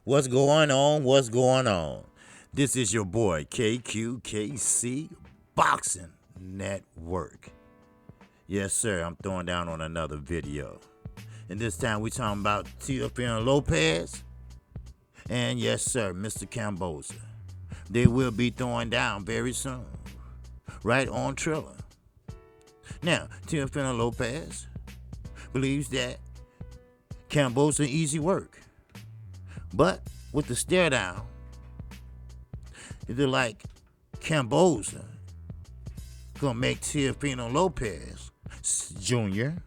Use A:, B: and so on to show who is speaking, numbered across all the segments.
A: What's going on? What's going on? This is your boy KQKC Boxing Network. Yes, sir. I'm throwing down on another video. And this time we talking about Teofimo Lopez. And yes, sir, Mr. Kambois. They will be throwing down very soon. Right on Triller. Now, Teofimo Lopez believes that Kambois is easy work. But with the stare down, they're like Kambois gonna make Teofimo Lopez Jr.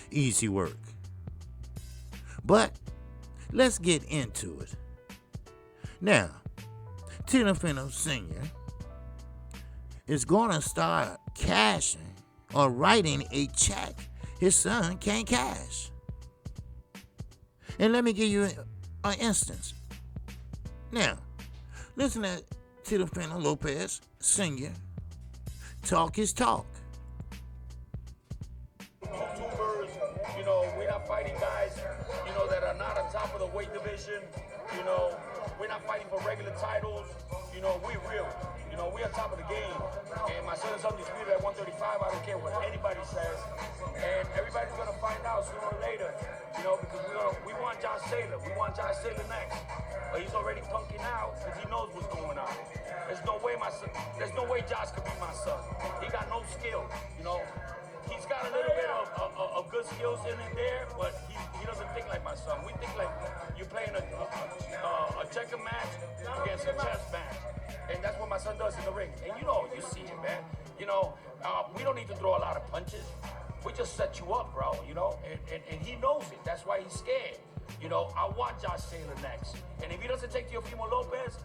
A: easy work. But let's get into it. Now, Teofimo Sr. is gonna start cashing or writing a check his son can't cash. And let me give you an instance. Now, listen to Teofimo Lopez Sr. talk his talk.
B: YouTubers, we're not fighting guys, that are not on top of the weight division. We're not fighting for regular titles. We're real. We're on top of the game. And my son is undisputed at 135. I don't care what anybody says. And everybody's gonna find out sooner or later. Because we want Josh Taylor. We want Josh Taylor next. But he's already punking out because he knows what's going on. There's no way Josh could be my son. He got no skill. He's got a little bit of good skills in it there, but he doesn't think like my son. We think like you're playing a checker match against a chess match. And that's what my son does in the ring. And you see it, man. We don't need to throw a lot of punches. We just set you up, bro, and he knows it. That's why he's scared. I want Josh Taylor next. And if he doesn't take Teofimo Lopez,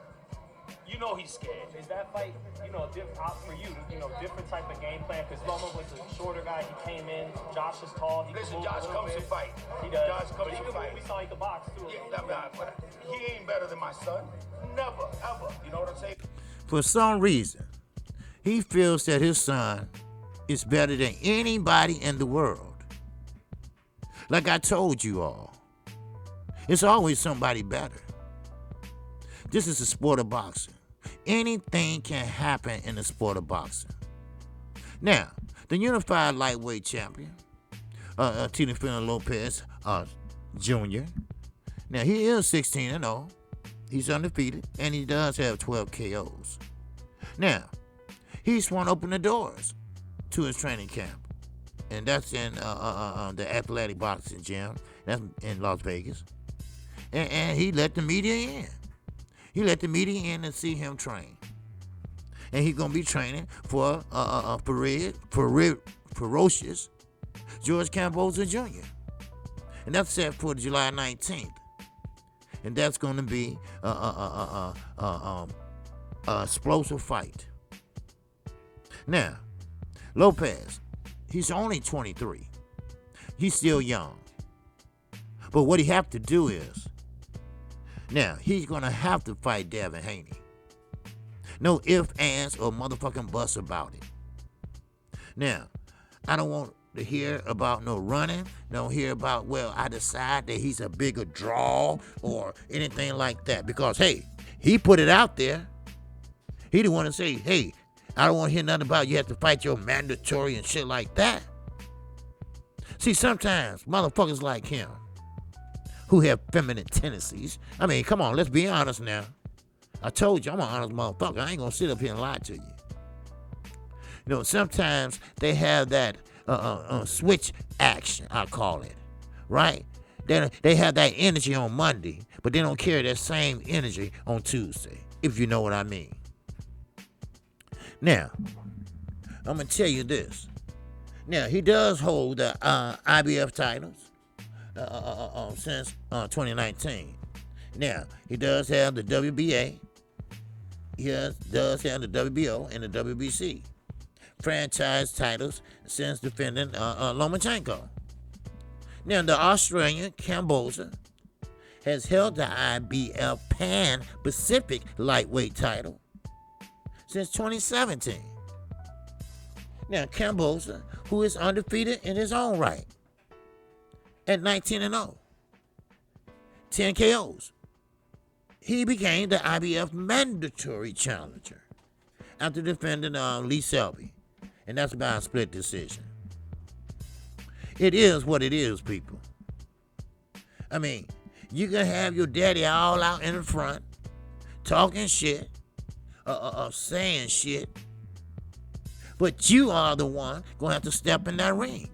B: he's scared.
C: Is that fight, for you, different type of game plan? Because Loma was a shorter guy. He came in. Josh is tall.
B: Listen, Josh comes to fight.
C: He does.
B: Josh comes to fight.
C: We saw he could box, too.
B: Yeah, but he ain't better than my son. Never, ever. You know what I'm saying?
A: For some reason, he feels that his son is better than anybody in the world. Like I told you all, it's always somebody better. This is the sport of boxing. Anything can happen in the sport of boxing. Now, the unified lightweight champion, Teofimo Lopez Jr. Now, he is 16-0. He's undefeated, and he does have 12 KOs. Now, he's one open the doors to his training camp, and that's in the Athletic Boxing Gym. That's in Las Vegas. And he let the media in. He let the media in and see him train. And he's going to be training for ferocious George Kambois Jr. And that's set for July 19th. And that's going to be a explosive fight. Now, Lopez, he's only 23. He's still young. But what he have to do is, now, he's going to have to fight Devin Haney. No ifs, ands, or motherfucking buts about it. Now, I don't want to hear about no running. Don't hear about, I decide that he's a bigger draw or anything like that. Because, hey, he put it out there. He didn't want to say, hey, I don't want to hear nothing about you have to fight your mandatory and shit like that. See, sometimes motherfuckers like him, who have feminine tendencies. I mean, come on, let's be honest now. I told you, I'm an honest motherfucker. I ain't gonna sit up here and lie to you. Sometimes they have that switch action, I call it, right? They have that energy on Monday, but they don't carry that same energy on Tuesday, if you know what I mean. Now, I'm gonna tell you this. Now, he does hold the IBF titles. Since 2019. Now, he does have the WBA. He does have the WBO and the WBC franchise titles since defending Lomachenko. Now, the Australian Kambois has held the IBF Pan Pacific lightweight title since 2017. Now, Kambois, who is undefeated in his own right, at 19-0. 10 KOs. he became the IBF mandatory challenger after defending Lee Selby. And that's by a split decision. It is what it is, people. I mean, you can have your daddy all out in the front, talking shit, saying shit, but you are the one gonna have to step in that ring.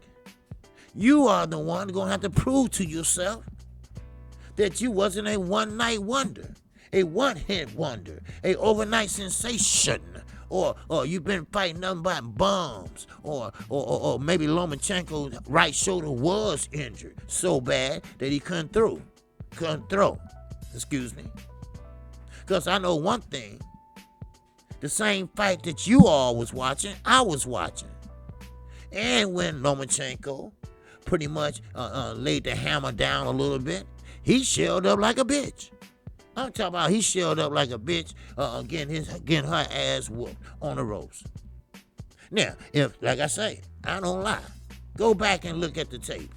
A: You are the one gonna have to prove to yourself that you wasn't a one-night wonder, a one-hit wonder, a overnight sensation, or you've been fighting nothing but bums, or maybe Lomachenko's right shoulder was injured so bad that he couldn't throw. Excuse me. Because I know one thing. The same fight that you all was watching, I was watching. And when Lomachenko pretty much laid the hammer down a little bit, he shelled up like a bitch. I'm talking about he shelled up like a bitch, getting her ass whooped on the ropes. Now, if, like I say, I don't lie, go back and look at the tape.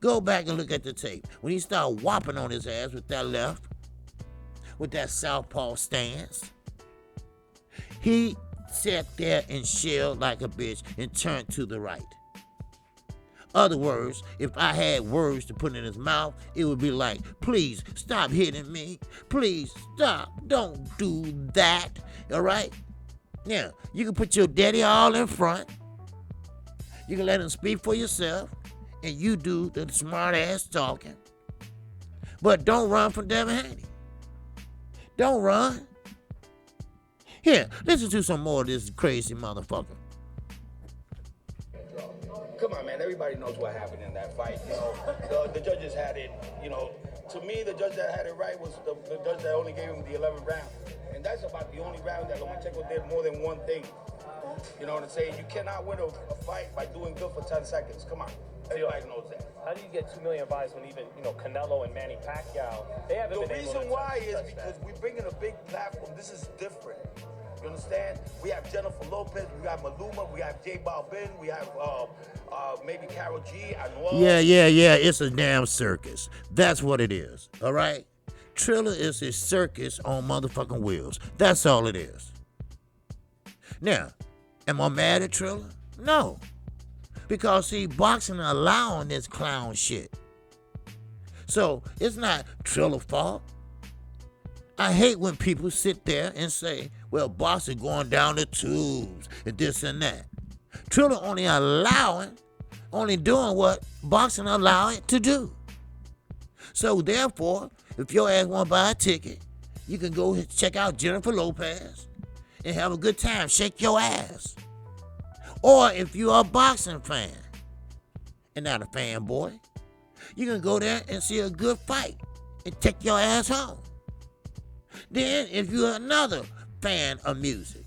A: Go back and look at the tape. When he started whopping on his ass with that left, with that southpaw stance, he sat there and shelled like a bitch and turned to the right. Other words, if I had words to put in his mouth, it would be like, please stop hitting me. Please stop. Don't do that. All right? Now, you can put your daddy all in front. You can let him speak for yourself. And you do the smart ass talking. But don't run from Devin Haney. Don't run. Here, listen to some more of this crazy motherfucker.
B: Come on, man. Everybody knows what happened in that fight. You know, the judges had it. You know, to me, the judge that had it right was the judge that only gave him the 11th round, and that's about the only round that Lomachenko did more than one thing. You know what I'm saying? You cannot win a fight by doing good for 10 seconds. Come on. Everybody knows that.
C: How do you get 2 million buys when even, Canelo and Manny Pacquiao, they haven't been able to
B: The reason why is
C: touch
B: because
C: that.
B: we're bringing a big platform. This is different. You understand? We have Jennifer Lopez, we have Maluma, we have J Balvin, we have maybe Karol G, Anwar.
A: Yeah. It's a damn circus. That's what it is. All right? Triller is a circus on motherfucking wheels. That's all it is. Now, am I mad at Triller? No. Because, see, boxing allowing this clown shit. So, it's not Triller's fault. I hate when people sit there and say, well, boxing going down the tubes and this and that. Triller only doing what boxing allow it to do. So, therefore, if your ass want to buy a ticket, you can go check out Jennifer Lopez and have a good time. Shake your ass. Or if you're a boxing fan and not a fanboy, you can go there and see a good fight and take your ass home. Then, if you're another fan of music,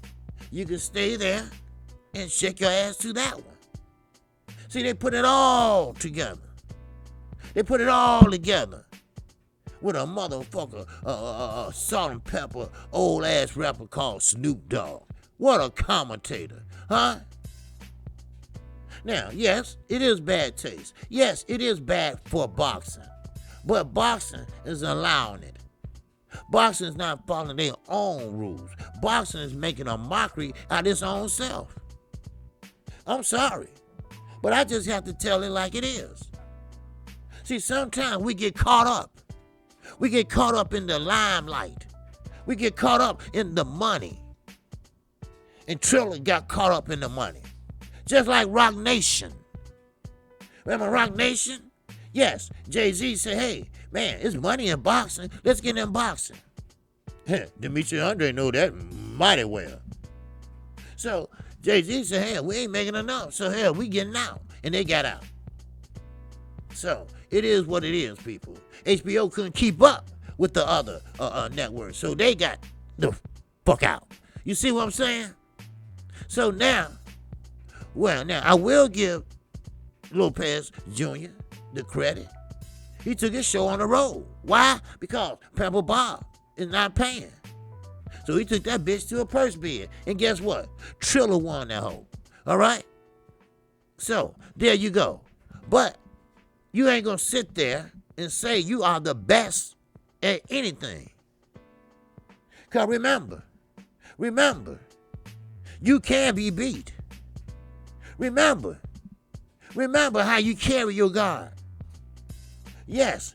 A: you can stay there and shake your ass to that one. See, they put it all together. They put it all together with a motherfucker, salt and pepper, old ass rapper called Snoop Dogg. What a commentator, huh? Now, yes, it is bad taste. Yes, it is bad for boxing. But boxing is allowing it. Boxing is not following their own rules. Boxing is making a mockery out of its own self. I'm sorry, but I just have to tell it like it is. See, sometimes we get caught up. We get caught up in the limelight. We get caught up in the money. And Triller got caught up in the money. Just like Rock Nation. Remember Rock Nation? Yes, Jay-Z said, hey, man, it's money in boxing. Let's get in boxing. Demetri Andre know that mighty well. So Jay-Z said, hey, we ain't making enough. So hell, we getting out. And they got out. So it is what it is, people. HBO couldn't keep up with the other networks. So they got the fuck out. You see what I'm saying? So now, I will give Lopez Jr. the credit. He took his show on the road. Why? Because Pamper Bob is not paying. So he took that bitch to a purse bid. And guess what? Triller won that hoe. All right? So, there you go. But you ain't going to sit there and say you are the best at anything. Because remember, you can be beat. Remember how you carry your guard. Yes.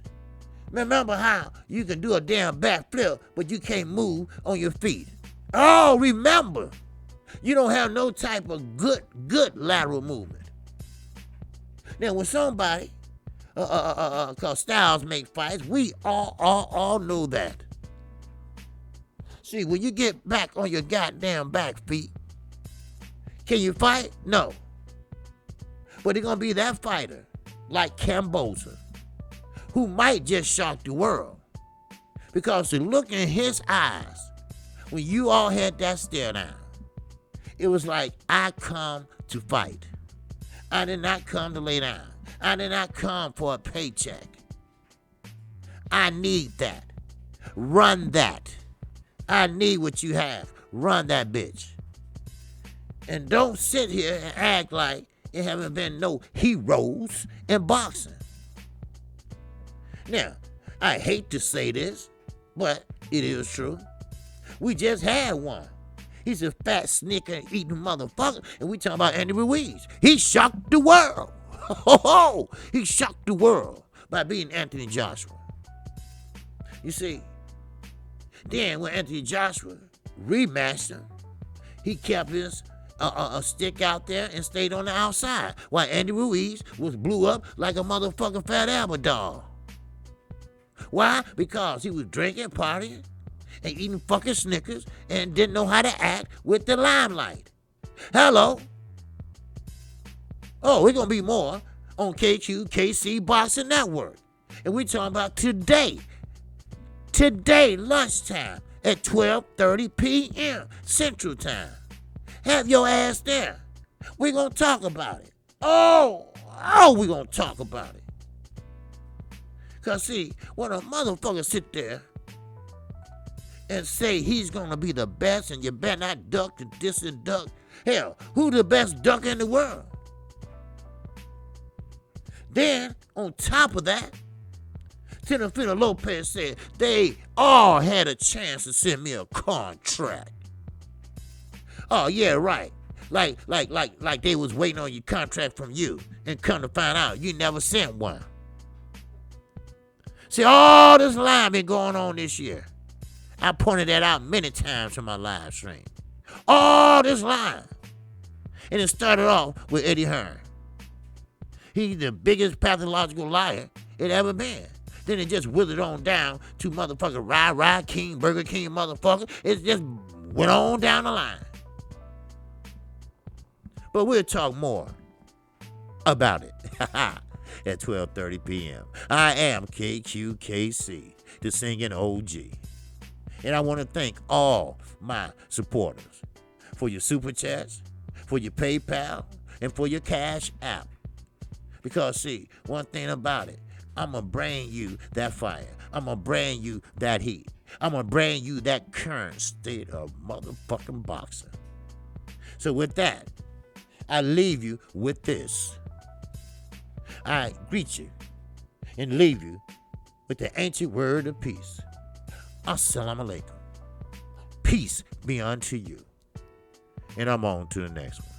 A: Remember how you can do a damn backflip, but you can't move on your feet. Oh, remember, you don't have no type of good lateral movement. Now, when somebody, cause styles make fights, we all know that. See, when you get back on your goddamn back feet, can you fight? No. But it's gonna be that fighter, like Kambois, who might just shock the world. Because the look in his eyes, when you all had that stare down, it was like, I come to fight. I did not come to lay down. I did not come for a paycheck. I need that. Run that. I need what you have. Run that bitch. And don't sit here and act like it haven't been no heroes in boxing. Now, I hate to say this, but it is true. We just had one. He's a fat, snicker-eating motherfucker, and we talking about Andy Ruiz. He shocked the world. He shocked the world by beating Anthony Joshua. You see, then when Anthony Joshua rematched him, he kept his a stick out there and stayed on the outside, while Andy Ruiz was blew up like a motherfucking fat apple doll. Why? Because he was drinking, partying, and eating fucking Snickers and didn't know how to act with the limelight. Hello. Oh, we're going to be more on KC Boxing Network. And we're talking about today, lunchtime at 12:30 p.m. Central Time. Have your ass there. We're going to talk about it. Oh, we're going to talk about it. Because, see, when a motherfucker sit there and say he's going to be the best and you better not duck and this and duck, hell, who the best ducker in the world? Then, on top of that, Senator Lopez said they all had a chance to send me a contract. Oh, yeah, right. Like they was waiting on your contract from you and come to find out you never sent one. See, all this line been going on this year. I pointed that out many times in my live stream. All this line. And it started off with Eddie Hearn. He's the biggest pathological liar it ever been. Then it just withered on down to motherfucker Rye King, Burger King motherfucker. It just went on down the line. But we'll talk more about it at 12:30 p.m. I am KQKC, the singing OG. And I want to thank all my supporters for your super chats, for your PayPal, and for your Cash App. Because, see, one thing about it, I'm going to bring you that fire. I'm going to bring you that heat. I'm going to bring you that current state of motherfucking boxing. So with that, I leave you with this. I greet you and leave you with the ancient word of peace. Assalamu alaikum. Peace be unto you. And I'm on to the next one.